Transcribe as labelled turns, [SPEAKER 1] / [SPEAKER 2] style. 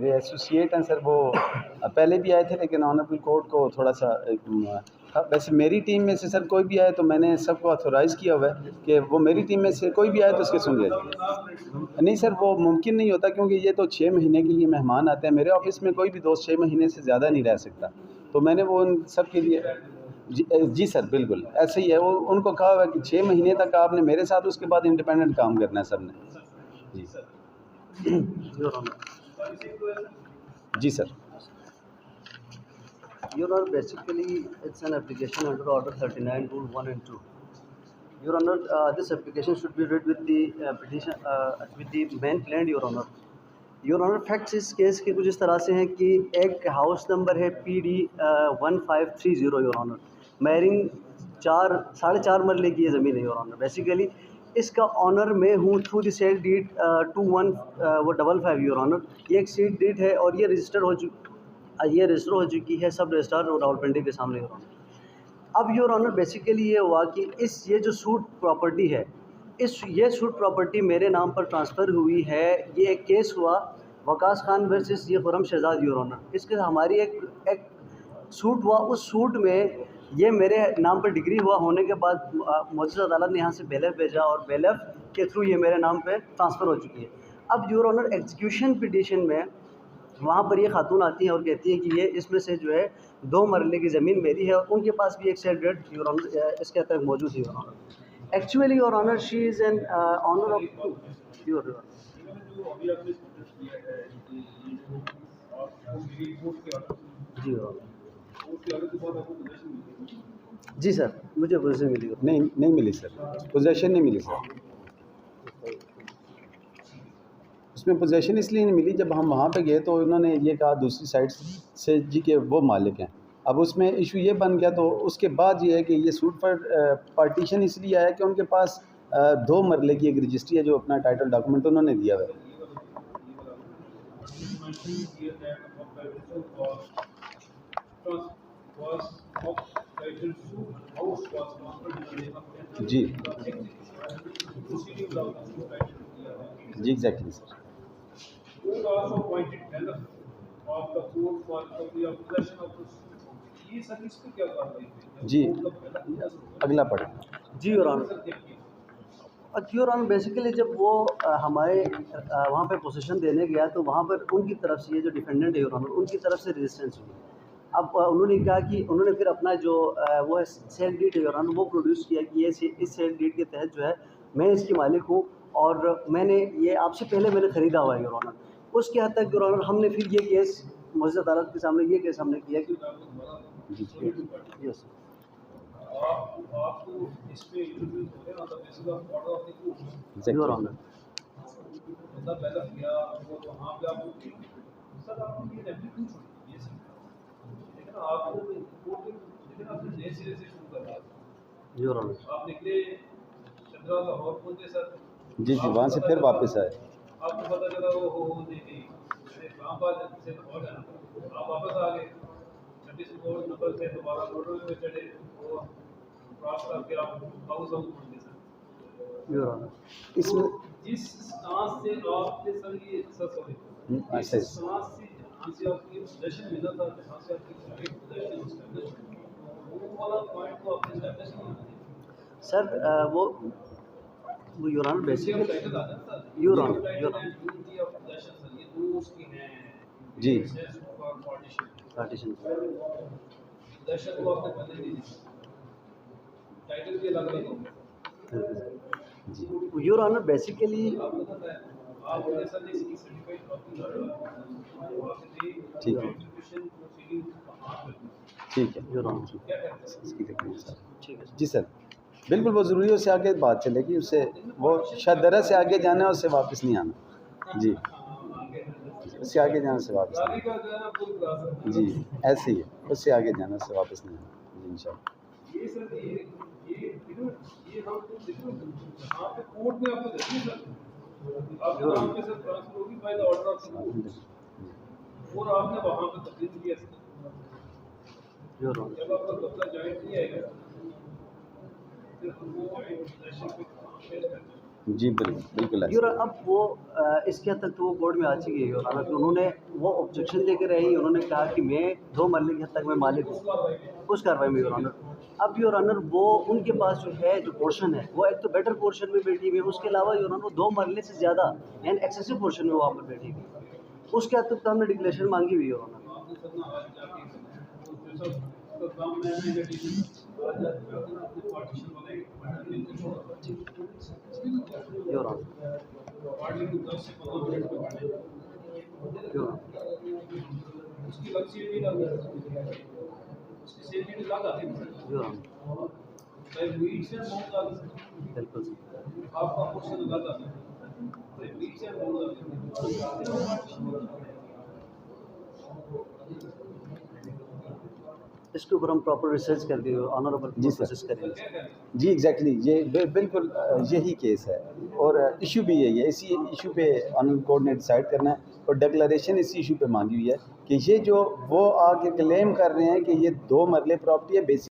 [SPEAKER 1] मेरे एसोसिएट हैं सर, वो पहले भी आए थे, लेकिन ऑनरेबल कोर्ट को थोड़ा सा वैसे मेरी टीम में से सर कोई भी आए तो मैंने सबको ऑथोराइज़ किया हुआ है कि वो मेरी टीम में से कोई भी आए तो उसके सुन लिया जाए। नहीं सर, वो मुमकिन नहीं होता, क्योंकि ये तो 6 महीने के लिए मेहमान आते हैं। मेरे ऑफिस में कोई भी दोस्त 6 महीने से ज़्यादा नहीं रह सकता, तो मैंने वो उन सब के लिए जी सर, बिल्कुल ऐसे ही है। वो उनको कहा हुआ है कि 6 महीने तक आपने मेरे साथ, उसके बाद इंडिपेंडेंट काम करना है सब ने। जी sir.
[SPEAKER 2] Your Honor, basically it's an application under Order 39, Rule 1 and 2. Your Honor, this application should be read with the petition with the main plan, Your Honor. Your Honor, facts इस case के कुछ इस तरह से हैं कि एक house number है PD 1530 Your Honor. मैरिंग 4.5 मरले की ये ज़मीन है Your Honor. बेसिकली इसका ऑनर मैं हूँ through the sale deed 2155 Your Honor. ये एक सीट डीड है और ये रजिस्टर हो चुकी है सब रजिस्ट्रार रावलपिंडी के सामने Your Honor. अब योर ऑनर बेसिकली ये हुआ कि ये जो सूट प्रॉपर्टी है, ये सूट प्रॉपर्टी मेरे नाम पर ट्रांसफ़र हुई है। ये एक केस हुआ वकास खान वर्सेस ये खुरम शहजाद योर ऑनर। इसके हमारी एक सूट हुआ, उस सूट में ये मेरे नाम पर डिग्री हुआ होने के बाद मौजूदा अदालत ने यहाँ से बेलफ भेजा और बेलफ के थ्रू ये मेरे नाम पर ट्रांसफ़र हो चुकी है। अब योर ऑनर एग्जीक्यूशन पिटीशन में वहाँ पर ये खातून आती हैं और कहती हैं कि ये इसमें से जो है 2 मरले की ज़मीन मेरी है और उनके पास भी एक सेल डेट योर ऑनर इसके तक मौजूद है your honour. Actually your honour she is an owner of your जी जी सर, मुझे पोजीशन मिली
[SPEAKER 1] नहीं मिली सर, पोजेशन नहीं मिली सर। उसमें पोजेशन इसलिए नहीं मिली, जब हम वहाँ पे गए तो उन्होंने ये कहा दूसरी साइड से जी के वो मालिक हैं। अब उसमें इशू ये बन गया, तो उसके बाद ये है कि ये सूट पर पार्टीशन इसलिए आया कि उनके पास 2 मरले की एक रजिस्ट्री है जो अपना टाइटल डॉक्यूमेंट उन्होंने दिया हुआ है। जी जी एग्जैक्टली सर। जी अगला पढ़े।
[SPEAKER 2] जी योर ऑनर बेसिकली जब वो हमारे वहाँ पे पोजीशन देने गया तो वहाँ पर उनकी तरफ से ये जो डिफेंडेंट है योर ऑनर, उनकी तरफ से रेजिस्टेंस हुई। अब उन्होंने कहा कि उन्होंने फिर अपना जो वो है सेल डीड है योर ऑनर वो प्रोड्यूस किया कि ये इस सेल डीड के तहत जो है मैं इसकी मालिक हूँ और मैंने ये आपसे पहले मैंने ख़रीदा हुआ है योर ऑनर। उसके हद तक योर ऑनर हमने फिर ये केस मौजूदा अदालत के सामने ये केस हमने किया कि yes your honour. Your honour
[SPEAKER 1] ji वहाँ से फिर वापस आए।
[SPEAKER 3] आपको पता चला वो नहीं इस्लामाबाद से बहुत है ना, आप वापस आ गए 26 नंबर से दोबारा मोटरवे में चढ़े, वो क्रॉस करके आप हाउस पहुंच गए सर।
[SPEAKER 2] योर ऑनर
[SPEAKER 1] इसमें
[SPEAKER 3] जिस सांस से आपने सर ये सॉरी
[SPEAKER 1] अच्छा
[SPEAKER 3] सांस से जहाँ से आपकी पोजीशन मिला था, जहाँ से आपकी राइट पोजीशन एस्टैब्लिश वो वाला पॉइंट को आपने एस्टैब्लिश किया
[SPEAKER 2] सर। वो your honour basically your honour
[SPEAKER 1] जी
[SPEAKER 2] पार्टीशन
[SPEAKER 1] जी
[SPEAKER 2] योर ऑनर बेसिकली
[SPEAKER 1] ठीक है ठीक है
[SPEAKER 2] योर ऑनर
[SPEAKER 1] ठीक है जी सर, बिल्कुल वो ज़रूरी है, उससे आगे बात चलेगी, उससे वो शायद दरअसल से आगे जाना है, उससे वापस नहीं आना। जी उससे आगे जाने से वापस नहीं। जी ऐसे ही है, उससे आगे जाना, उससे वापस नहीं आना। जी इंशाल्लाह।
[SPEAKER 3] और आपने वहाँ पे तकलीफ किया जब आपका कब्जा जॉइंट नहीं आएगा फिर वो
[SPEAKER 1] जी बिल्कुल बिल्कुल ऐसा।
[SPEAKER 2] योर अब वो इसके हद तक तो वो कोर्ट में आ चुकी है योर ऑनर कि उन्होंने वो ऑब्जेक्शन लेकर आई, उन्होंने कहा कि मैं 2 मरले की हद तक मैं मालिक हूँ उस कार्रवाई में योर ऑनर। अब योर ऑनर वो उनके पास जो है जो पोर्शन है वो एक तो बेटर पोर्शन में बैठी हुई है, उसके अलावा योर ऑनर 2 मरले से ज़्यादा एंड एक्सेसिव पोर्शन में वहाँ पर बैठी हुई है। उसके हद तक तो हमने डिक्लेरेशन मांगी हुई है योर ऑनर।
[SPEAKER 3] आपने सब ना आज जाके वो जो सब तो काम में आने के लिए आज अपने पार्टीशन बनाएंगे
[SPEAKER 2] योर ऑनर
[SPEAKER 3] पार्टी को 10 से 15 मिनट में बांटे
[SPEAKER 2] योर ऑनर
[SPEAKER 3] उसकी अलग सीट भी लग उसकी सीट भी लग आती है
[SPEAKER 2] योर ऑनर
[SPEAKER 3] चाहे मीट से बहुत लग
[SPEAKER 2] बिल्कुल सर।
[SPEAKER 3] आपका पोर्शन लग आता है चाहे मीट से बहुत लग
[SPEAKER 2] इसके ऊपर हम प्रॉपर रिसर्च करके ऑनरेबल
[SPEAKER 1] जी सर।
[SPEAKER 2] प्रोसेस करेंगे।
[SPEAKER 1] जी एग्जैक्टली ये बिल्कुल यही केस है और इशू भी यही है। इसी इशू पे ऑनरेबल कोर्ट ने डिसाइड करना है और डिक्लेरेशन इसी इशू पे मांगी हुई है कि ये जो वो आके क्लेम कर रहे हैं कि ये 2 मरले प्रॉपर्टी है बेसिक